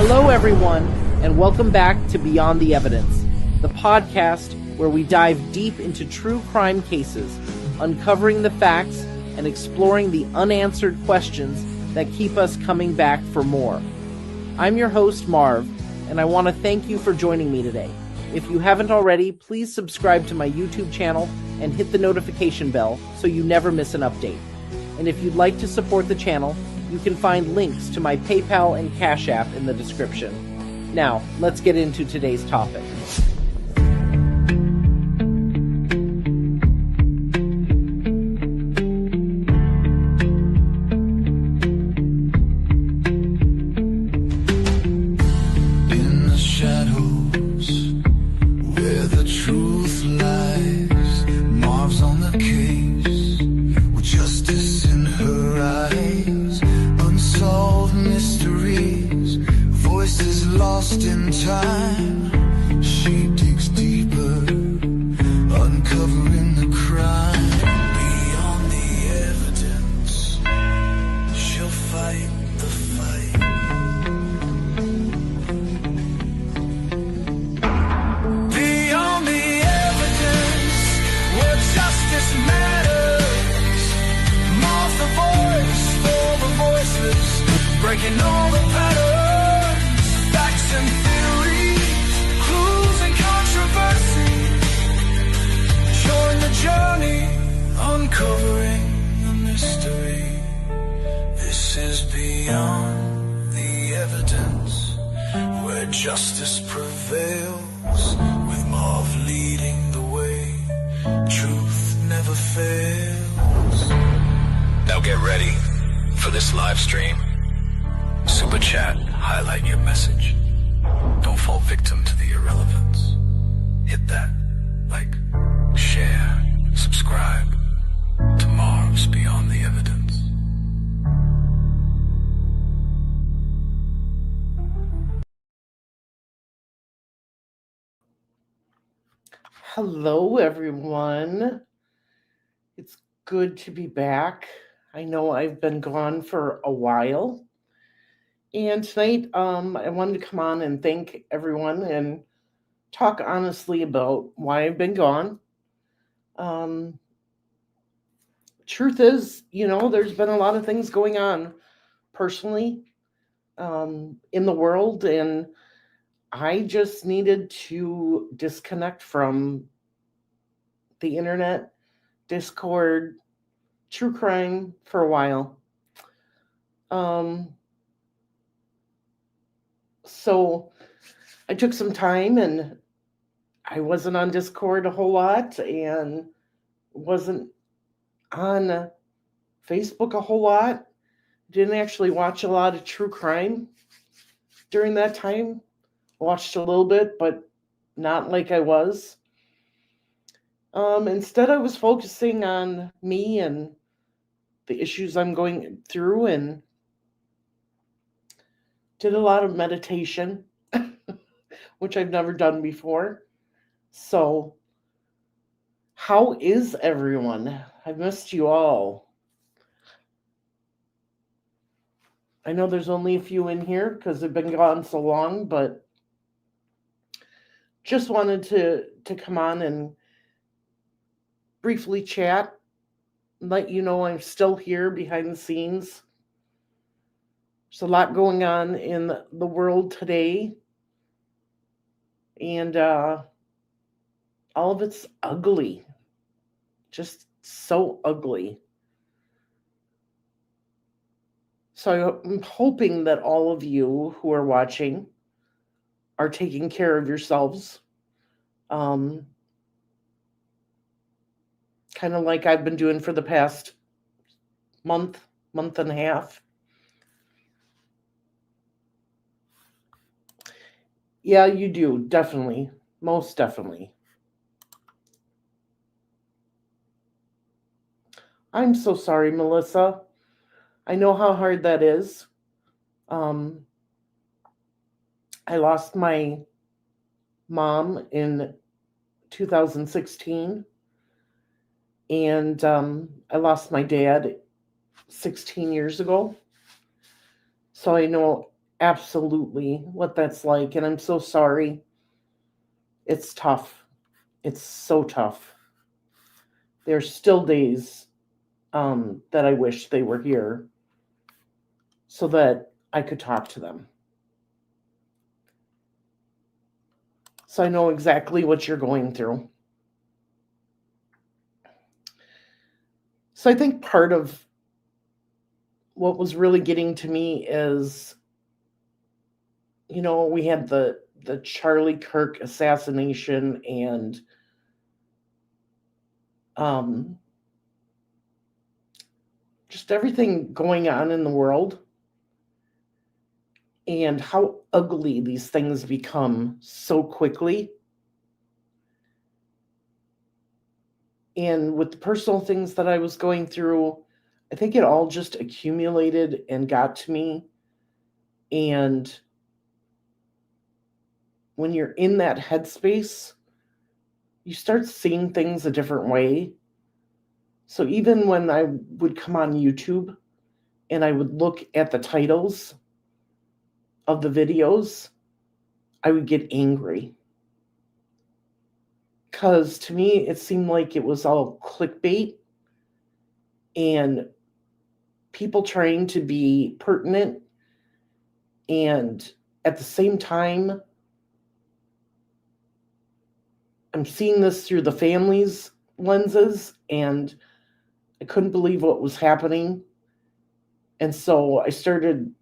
Hello, everyone, and welcome back to Beyond the Evidence, the podcast where we dive deep into true crime cases, uncovering the facts and exploring the unanswered questions that keep us coming back for more. I'm your host, Marv, and I want to thank you for joining me today. If you haven't already, please subscribe to my YouTube channel and hit the notification bell so you never miss an update. And if you'd like to support the channel, you can find links to my PayPal and Cash App in the description. Now, let's get into today's topic. In the shadows, where the truth lies, Marv's on the case, with justice in her eyes. Unsolved mysteries, voices lost in time. She digs deeper, uncovering the crime. Beyond the evidence, she'll fight the fight. Beyond the evidence, where justice matters. Marv's the voice for the voiceless, breaking all the patterns, facts and theories, clues and controversy. Join the journey, uncovering the mystery. This is Beyond the Evidence, where justice prevails, with Marv leading the way. Truth never fails. Now get ready for this live stream. Super chat, highlight your message. Don't fall victim to the irrelevance. Hit that like, share, subscribe to Marv's Beyond the Evidence. Hello, everyone. It's good to be back. I know I've been gone for a while. And tonight, I wanted to come on and thank everyone and talk honestly about why I've been gone. Truth is, there's been a lot of things going on personally in the world, and I just needed to disconnect from the internet, Discord, true crime for a while. So I took some time, and I wasn't on Discord a whole lot and wasn't on Facebook a whole lot. Didn't actually watch a lot of true crime during that time. Watched a little bit, but not like I was. Instead, I was focusing on me and the issues I'm going through, and did a lot of meditation, which I've never done before. So, how is everyone? I've missed you all. I know there's only a few in here because I've been gone so long, but just wanted to come on and briefly chat, let you know I'm still here behind the scenes. There's a lot going on in the world today, and all of it's ugly. Just so ugly. So I'm hoping that all of you who are watching are taking care of yourselves. Kind of like I've been doing for the past month and a half. Yeah, you do, definitely. Most definitely. I'm so sorry, Melissa. I know how hard that is. I lost my mom in 2016, and I lost my dad 16 years ago. So I know absolutely what that's like, and I'm so sorry. It's tough. It's so tough. There's still days that I wish they were here so that I could talk to them. So I know exactly what you're going through. So I think part of what was really getting to me is, we had the Charlie Kirk assassination and um just everything going on in the world and how ugly these things become so quickly. And with the personal things that I was going through, I think it all just accumulated and got to me. And when you're in that headspace, you start seeing things a different way. So even when I would come on YouTube and I would look at the titles of the videos, I would get angry. Because to me, it seemed like it was all clickbait and people trying to be pertinent. And at the same time, I'm seeing this through the family's lenses, and I couldn't believe what was happening. And so I started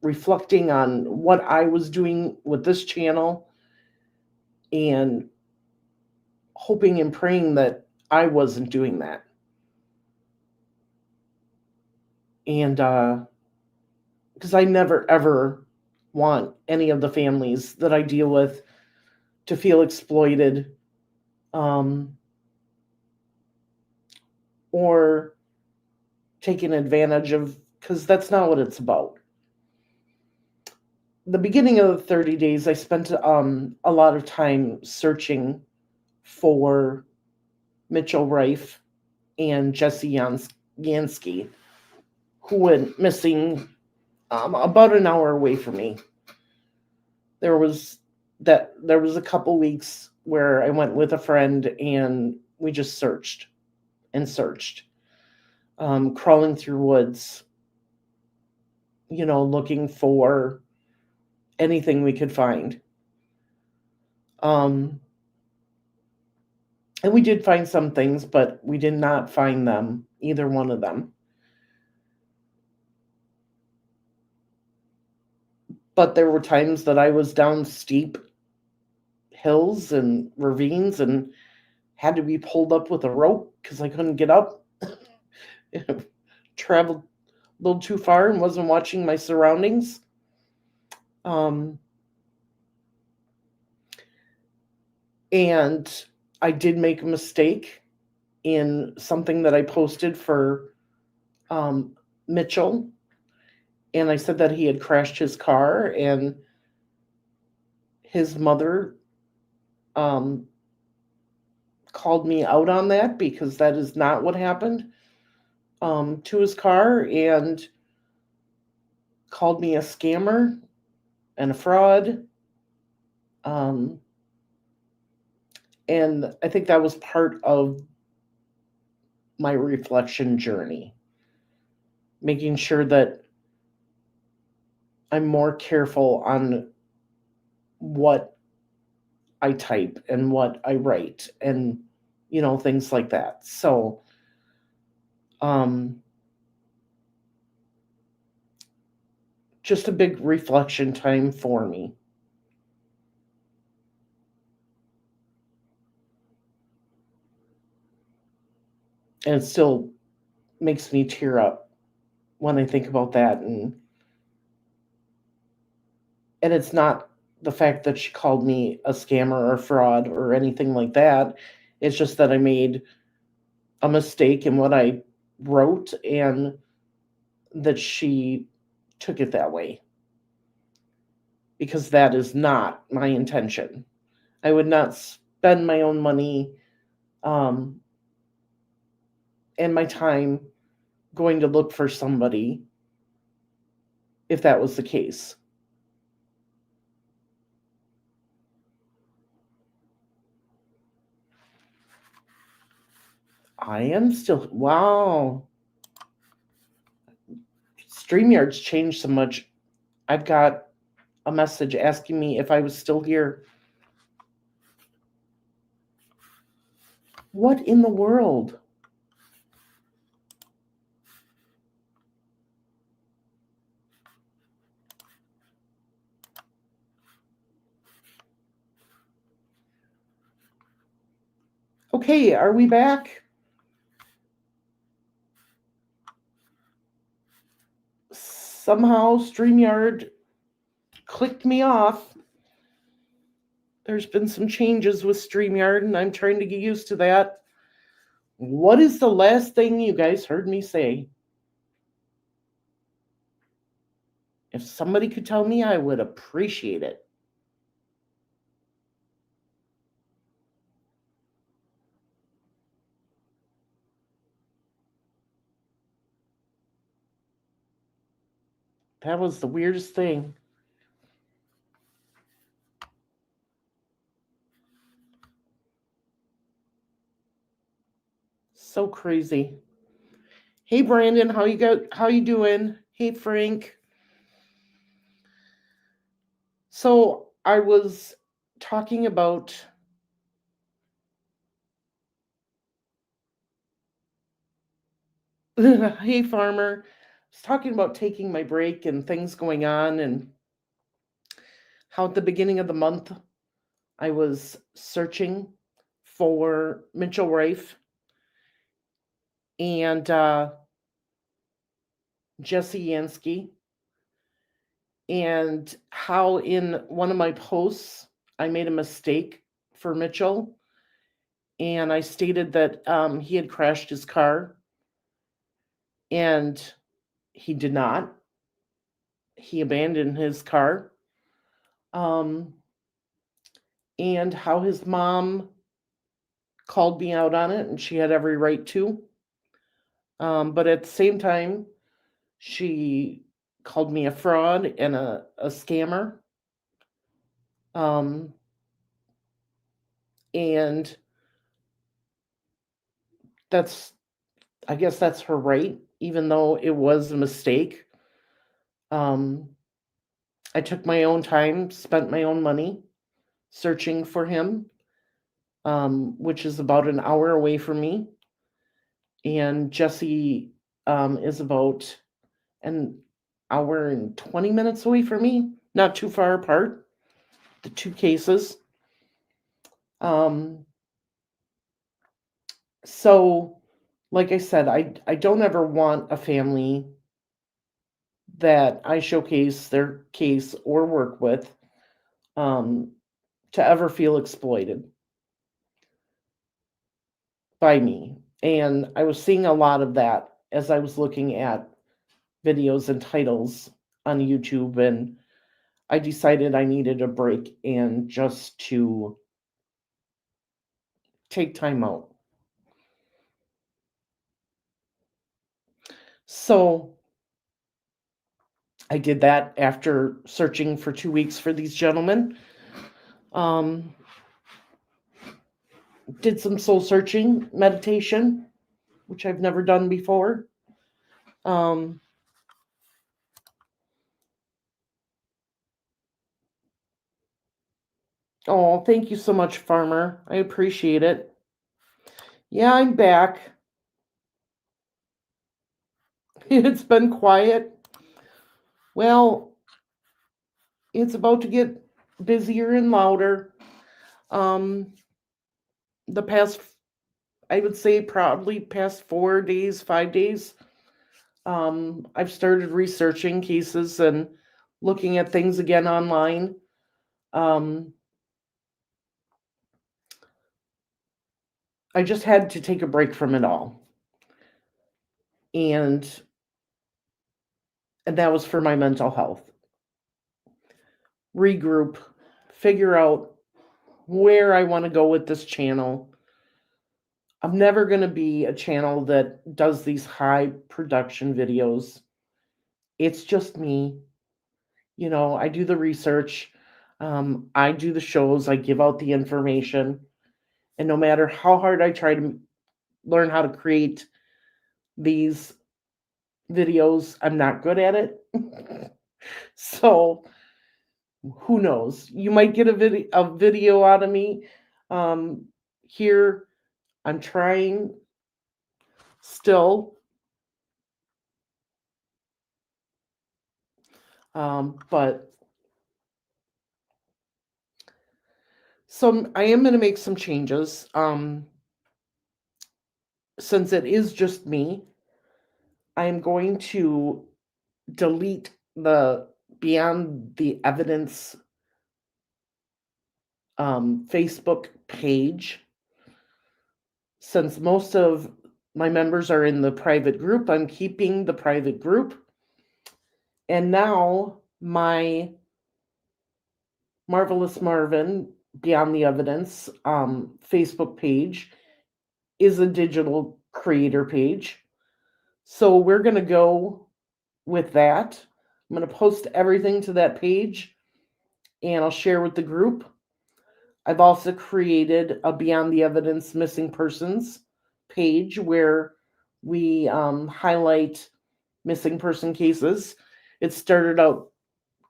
reflecting on what I was doing with this channel and hoping and praying that I wasn't doing that. And because I never ever want any of the families that I deal with to feel exploited, um, or taken advantage of, because that's not what it's about. The beginning of the 30 days, I spent a lot of time searching for Mitchell Reif and Jesse Yansky, who went missing about an hour away from me. There was a couple weeks where I went with a friend and we just searched and searched, crawling through woods, looking for anything we could find. And we did find some things, but we did not find them, either one of them. But there were times that I was down steep hills and ravines and had to be pulled up with a rope because I couldn't get up. Traveled a little too far and wasn't watching my surroundings. And I did make a mistake in something that I posted for Mitchell. And I said that he had crashed his car, and his mother called me out on that because that is not what happened to his car, and called me a scammer and a fraud. And I think that was part of my reflection journey, making sure that I'm more careful on what I type and what I write and, things like that. So, just a big reflection time for me. And it still makes me tear up when I think about that. And it's not the fact that she called me a scammer or fraud or anything like that. It's just that I made a mistake in what I wrote and that she took it that way. Because that is not my intention. I would not spend my own money and my time going to look for somebody if that was the case. I am still, wow. StreamYard's changed so much. I've got a message asking me if I was still here. What in the world? Okay, are we back? Somehow StreamYard clicked me off. There's been some changes with StreamYard, and I'm trying to get used to that. What is the last thing you guys heard me say? If somebody could tell me, I would appreciate it. That was the weirdest thing. So crazy. Hey Brandon, how you doing? Hey Frank. So I was talking about hey farmer. I was talking about taking my break and things going on, and how at the beginning of the month I was searching for Mitchell Rife and Jesse Yansky, and how in one of my posts I made a mistake for Mitchell, and I stated that he had crashed his car, and he did not. He abandoned his car. Um, and how his mom called me out on it, and she had every right to. But at the same time, she called me a fraud and a scammer. Um, and that's, I guess that's her right, even though it was a mistake. Um, I took my own time, spent my own money searching for him, which is about an hour away from me. And Jesse is about an hour and 20 minutes away from me, not too far apart, the two cases. Um, so, like I said, I don't ever want a family that I showcase their case or work with um, to ever feel exploited by me. And I was seeing a lot of that as I was looking at videos and titles on YouTube, and I decided I needed a break and just to take time out. So I did that after searching for 2 weeks for these gentlemen. Um, did some soul searching meditation, which I've never done before. Um, oh, thank you so much, Farmer. I appreciate it. Yeah, I'm back. It's been quiet. Well, it's about to get busier and louder. Um, the past, I would say, probably past 4 days, 5 days, I've started researching cases and looking at things again online. Um, I just had to take a break from it all. And that was for my mental health. Regroup, figure out where I want to go with this channel. I'm never going to be a channel that does these high production videos. It's just me. I do the research, I do the shows, I give out the information, and no matter how hard I try to learn how to create these videos, I'm not good at it. So who knows? You might get a video out of me. Here, I'm trying still, but I am going to make some changes. Since it is just me, I am going to delete the Beyond the Evidence Facebook page. Since most of my members are in the private group, I'm keeping the private group. And now my Marvelous Marvin Beyond the Evidence Facebook page is a digital creator page. So we're going to go with that. I'm going to post everything to that page and I'll share with the group. I've also created a Beyond the Evidence Missing Persons page where we highlight missing person cases. It started out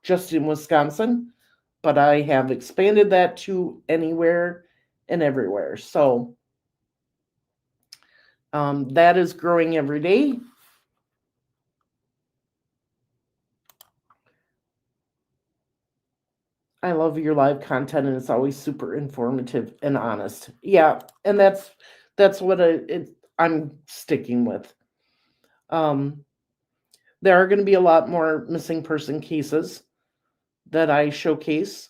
just in Wisconsin, but I have expanded that to anywhere and everywhere. So that is growing every day. I love your live content, and it's always super informative and honest. Yeah, and that's what I'm sticking with. There are going to be a lot more missing person cases that I showcase,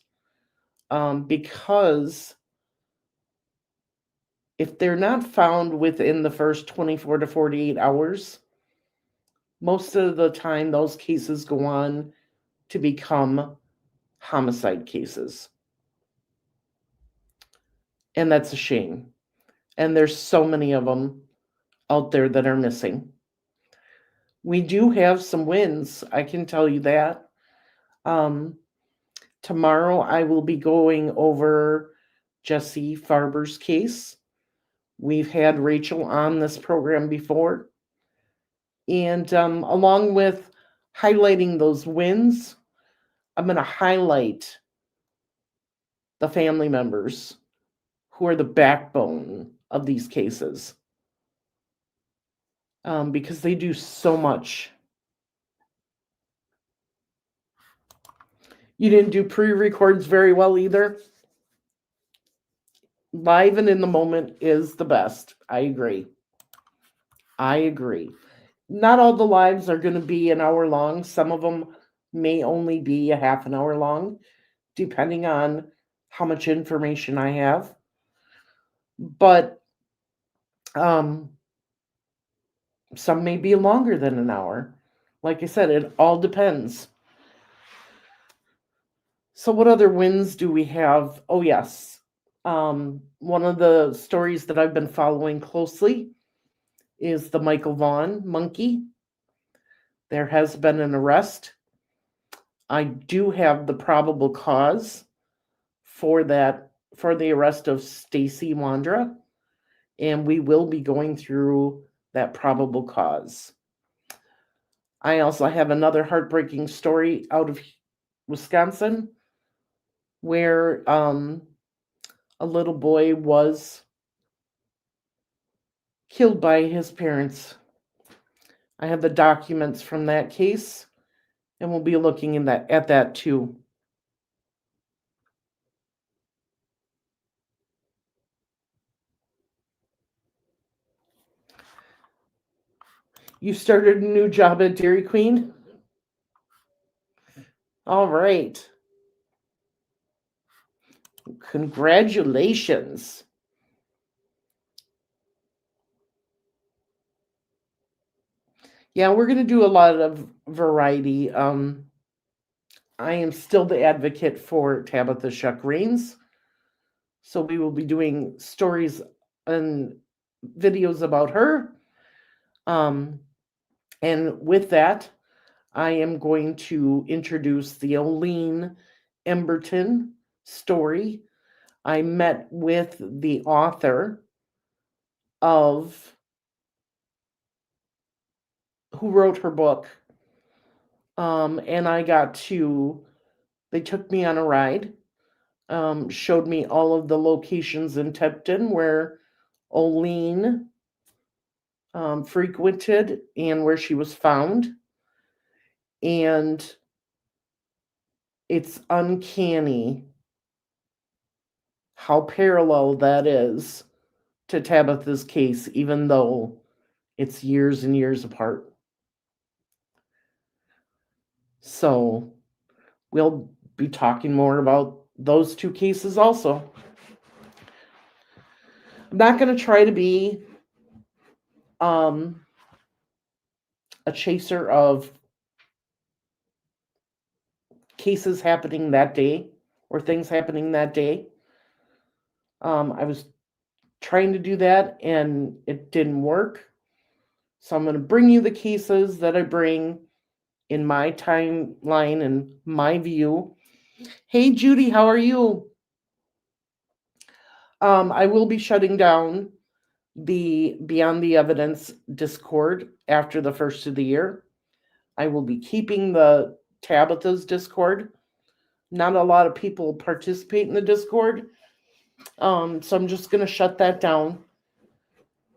because if they're not found within the first 24 to 48 hours, most of the time those cases go on to become homicide cases. And that's a shame. And there's so many of them out there that are missing. We do have some wins, I can tell you that. Tomorrow I will be going over Jesse Farber's case. We've had Rachel on this program before. And along with highlighting those wins, I'm going to highlight the family members who are the backbone of these cases, because they do so much. You didn't do pre-records very well either. Live and in the moment is the best. I agree. Not all the lives are going to be an hour long. Some of them may only be a half an hour long, depending on how much information I have. But some may be longer than an hour. Like I said, it all depends. So what other wins do we have? Oh, yes. One of the stories that I've been following closely is the Michael Vaughn monkey. There has been an arrest. I do have the probable cause for the arrest of Stacy Wandra, and we will be going through that probable cause. I also have another heartbreaking story out of Wisconsin where a little boy was killed by his parents. I have the documents from that case, and we'll be looking at that too. You started a new job at Dairy Queen? All right. Congratulations. Yeah, we're going to do a lot of variety. I am still the advocate for Tabitha Shuck Rains. So we will be doing stories and videos about her. And with that, I am going to introduce the Oline Emberton story. I met with the author of who wrote her book, and they took me on a ride, showed me all of the locations in Tipton where Oline frequented and where she was found. And it's uncanny how parallel that is to Tabitha's case, even though it's years and years apart. So we'll be talking more about those two cases also. I'm not going to try to be a chaser of cases happening that day or things happening that day. I was trying to do that and it didn't work. So I'm going to bring you the cases that I bring in my timeline and my view. Hey, Judy, how are you? I will be shutting down the Beyond the Evidence Discord after the first of the year. I will be keeping the Tabitha's Discord. Not a lot of people participate in the Discord, so I'm just going to shut that down.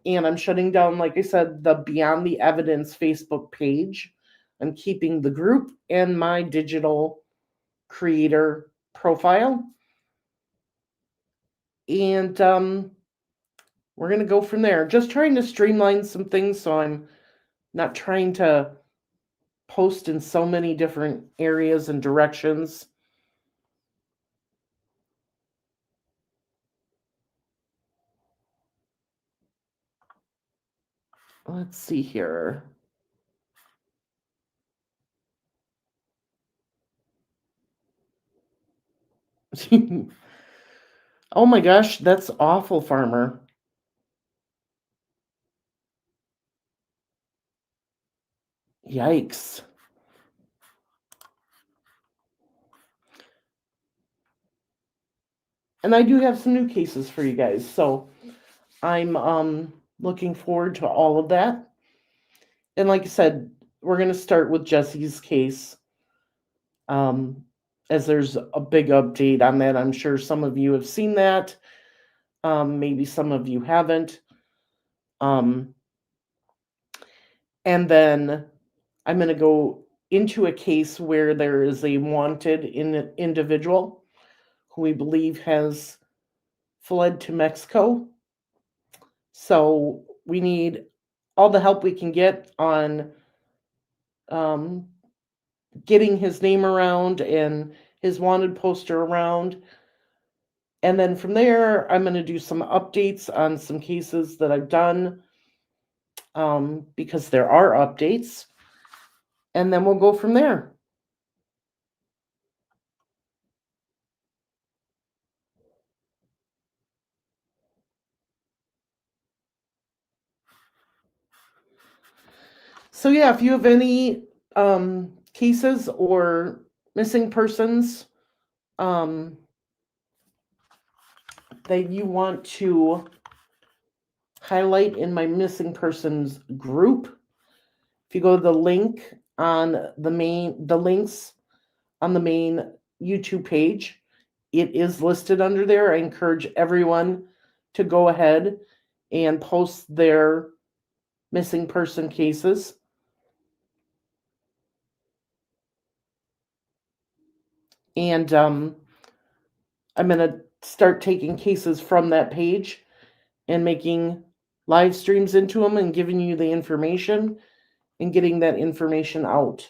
And I'm shutting down, like I said, the Beyond the Evidence Facebook page. I'm keeping the group and my digital creator profile. And we're going to go from there. Just trying to streamline some things so I'm not trying to post in so many different areas and directions. Let's see here. Oh my gosh, that's awful, Farmer. Yikes. And I do have some new cases for you guys, so I'm looking forward to all of that. And like I said, we're going to start with Jesse's case, as there's a big update on that. I'm sure some of you have seen that. Maybe some of you haven't. And then I'm going to go into a case where there is a wanted individual who we believe has fled to Mexico. So we need all the help we can get on getting his name around and his wanted poster around. And then from there, I'm going to do some updates on some cases that I've done, because there are updates. And then we'll go from there. So yeah, if you have any cases or missing persons that you want to highlight in my missing persons group, if you go to the link on the links on the main YouTube page, it is listed under there. I encourage everyone to go ahead and post their missing person cases. And I'm going to start taking cases from that page and making live streams into them and giving you the information and getting that information out.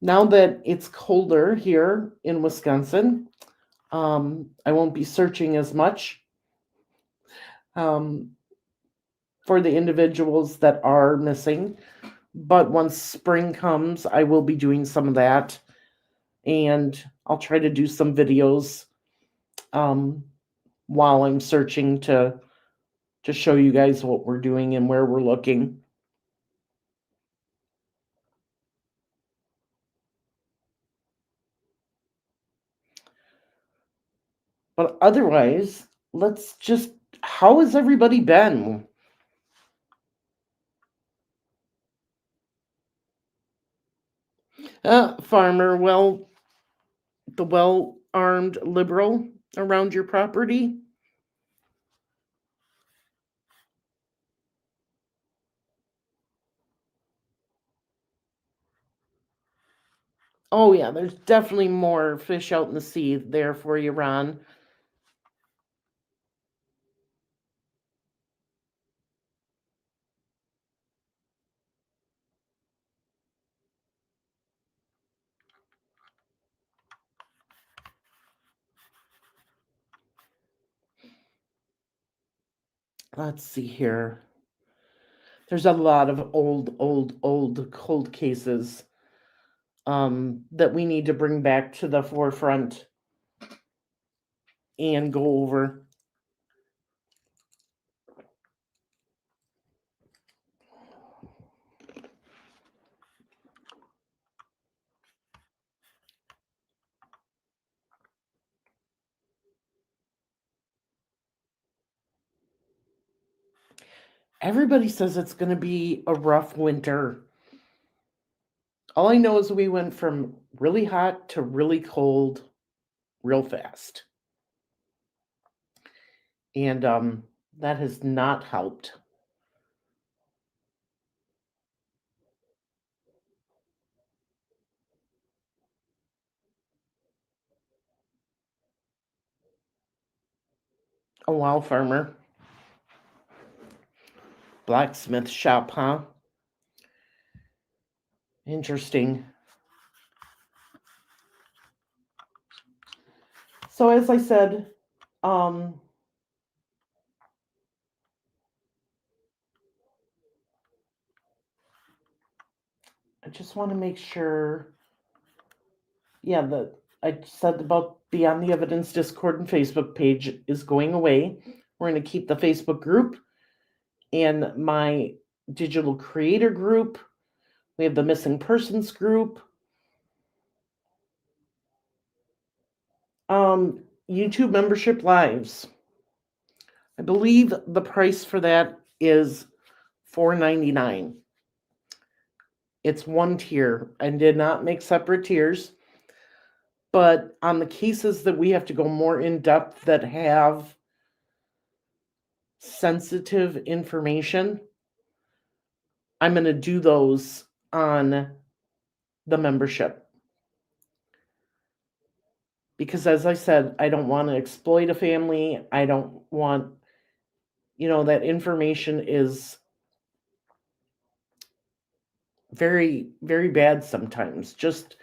Now that it's colder here in Wisconsin, I won't be searching as much for the individuals that are missing. But once spring comes, I will be doing some of that. And I'll try to do some videos while I'm searching to show you guys what we're doing and where we're looking. But otherwise, let's just. How has everybody been? Farmer, well, the well armed liberal around your property? Oh, yeah, there's definitely more fish out in the sea there for you, Ron. Let's see here. There's a lot of old cold cases that we need to bring back to the forefront and go over. Everybody says it's going to be a rough winter. All I know is we went from really hot to really cold real fast. And that has not helped. A wow, farmer. Blacksmith shop, huh? Interesting. So as I said, um, I just want to make sure. Yeah, the I said about Beyond the Evidence Discord and Facebook page is going away. We're going to keep the Facebook group and my digital creator group. We have the missing persons group. YouTube membership lives. I believe the price for that is $4.99. It's one tier. I did not make separate tiers. But on the cases that we have to go more in depth that have sensitive information, I'm going to do those on the membership. Because as I said, I don't want to exploit a family. I don't want, that information is very, very bad sometimes. Just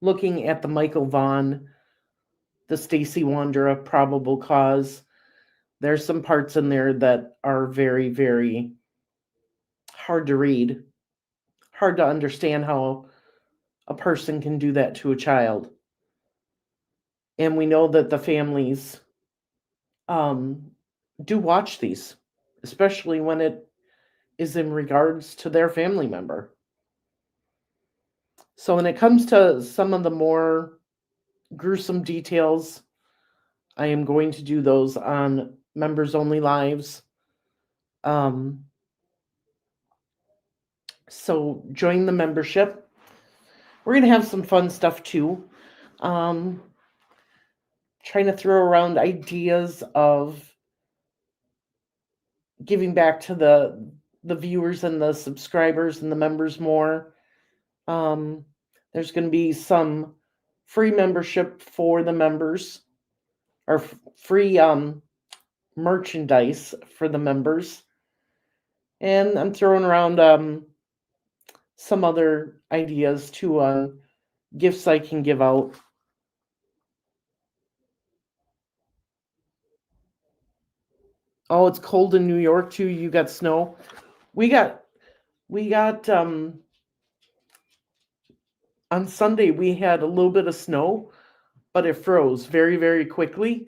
looking at the Michael Vaughn, the Stacy Wondera probable cause, there's some parts in there that are very, very hard to read, hard to understand how a person can do that to a child. And we know that the families do watch these, especially when it is in regards to their family member. So when it comes to some of the more gruesome details, I am going to do those on members only lives. So join the membership. We're going to have some fun stuff too. Trying to throw around ideas of giving back to the viewers and the subscribers and the members more. There's going to be some free membership for the members, or free merchandise for the members, and I'm throwing around some other ideas too on gifts I can give out. Oh, it's cold in New York too. You got snow. We got on Sunday we had a little bit of snow, but it froze very, very quickly,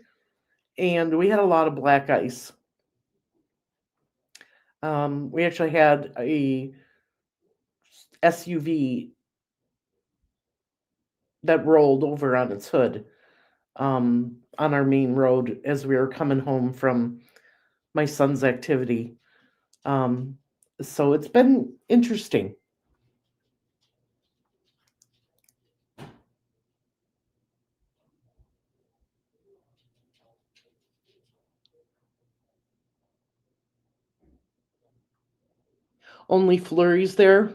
and we had a lot of black ice. We actually had a SUV that rolled over on its hood. on our main road as we were coming home from my son's activity. So it's been interesting. Only flurries there.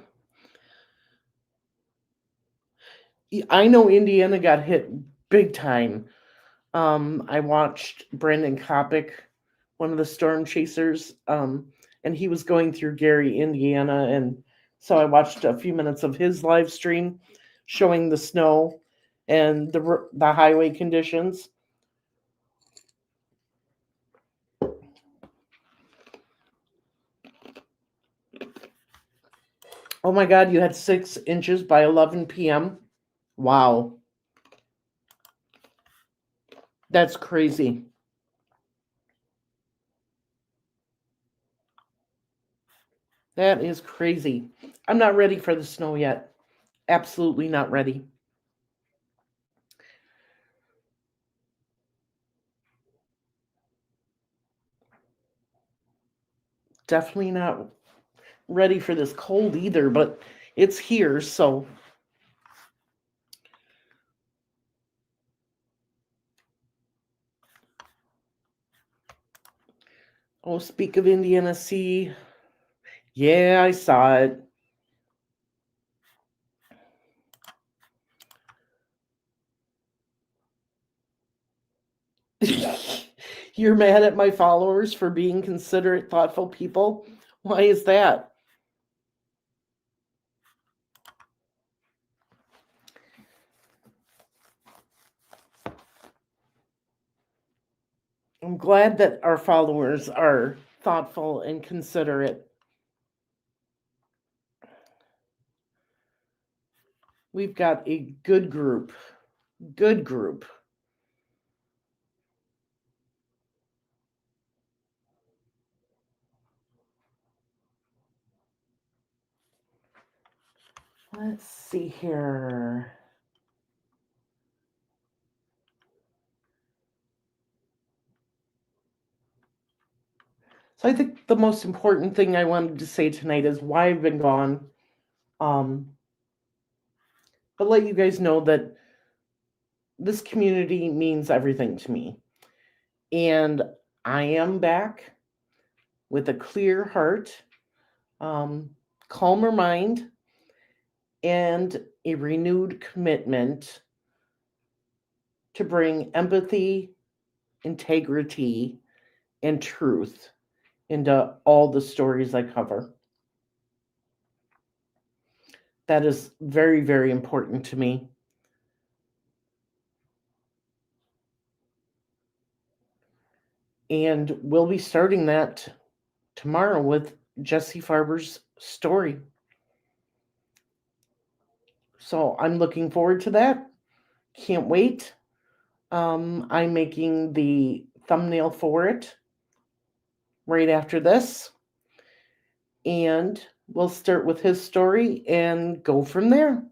I know Indiana got hit big time. I watched Brandon Kopic, one of the storm chasers, and he was going through Gary, Indiana, and so I watched a few minutes of his live stream showing the snow and the highway conditions. Oh my God, you had 6 inches by 11 p.m. Wow, that's crazy. That is crazy. I'm not ready for the snow yet. Absolutely not ready. Definitely not ready for this cold either, but it's here, so. Oh, speak of Indiana Sea. Yeah, I saw it. You're mad at my followers for being considerate, thoughtful people? Why is that? I'm glad that our followers are thoughtful and considerate. We've got a good group. Good group. Let's see here. So I think the most important thing I wanted to say tonight is why I've been gone. Um, but let you guys know that this community means everything to me. And I am back with a clear heart, calmer mind, and a renewed commitment to bring empathy, integrity, and truth into all the stories I cover. That is very, very important to me. And we'll be starting that tomorrow with Jesse Farber's story. So I'm looking forward to that. Can't wait. I'm making the thumbnail for it right after this. And we'll start with his story and go from there.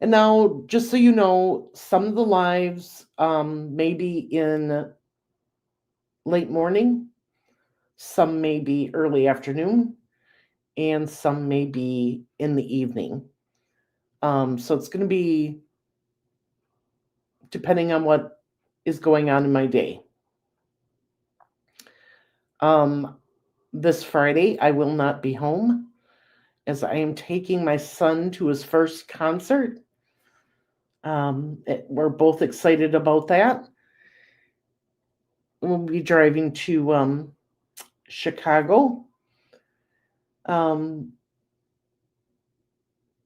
And now, just so you know, some of the lives may be in late morning, some may be early afternoon, and some may be in the evening. So it's going to be depending on what is going on in my day. This Friday, I will not be home as I am taking my son to his first concert. We're both excited about that. We'll be driving to Chicago. And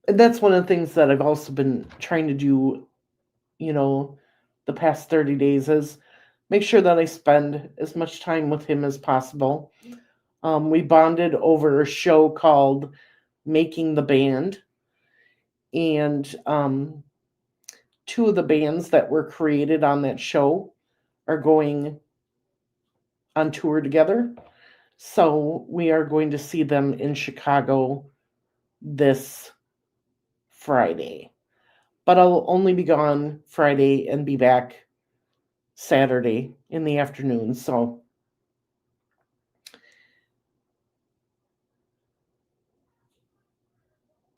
that's one of the things that I've also been trying to do, the past 30 days is make sure that I spend as much time with him as possible. We bonded over a show called Making the Band. And two of the bands that were created on that show are going on tour together. So we are going to see them in Chicago this Friday. but I'll only be gone Friday and be back Saturday in the afternoon. So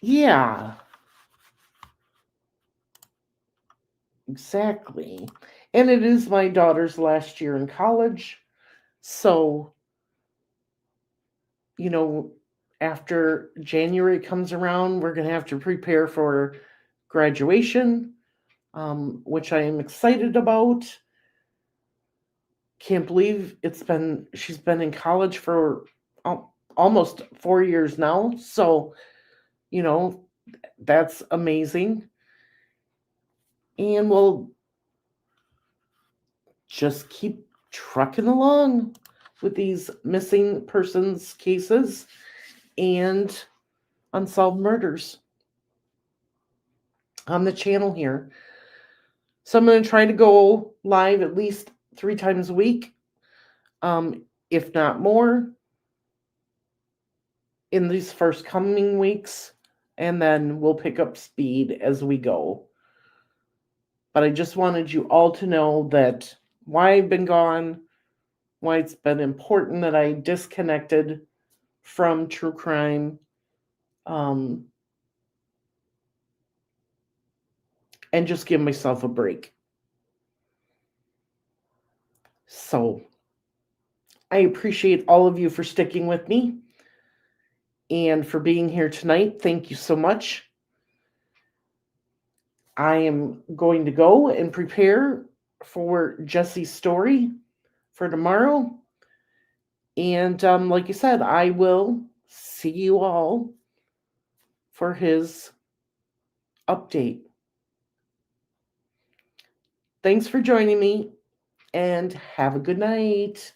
yeah, exactly. And it is my daughter's last year in college. So, you know, after January comes around, we're going to have to prepare for graduation, which I am excited about. Can't believe she's been in college for almost 4 years now. So, you know, that's amazing. And we'll just keep trucking along with these missing persons cases and unsolved murders on the channel here. So I'm going to try to go live at least 3 times a week, if not more, in these first coming weeks, and then we'll pick up speed as we go. But I just wanted you all to know that why I've been gone, why it's been important that I disconnected from true crime, and just give myself a break. So I appreciate all of you for sticking with me and for being here tonight. Thank you so much. I am going to go and prepare for Jesse's story for tomorrow. And like I said, I will see you all for his update. Thanks for joining me, and have a good night.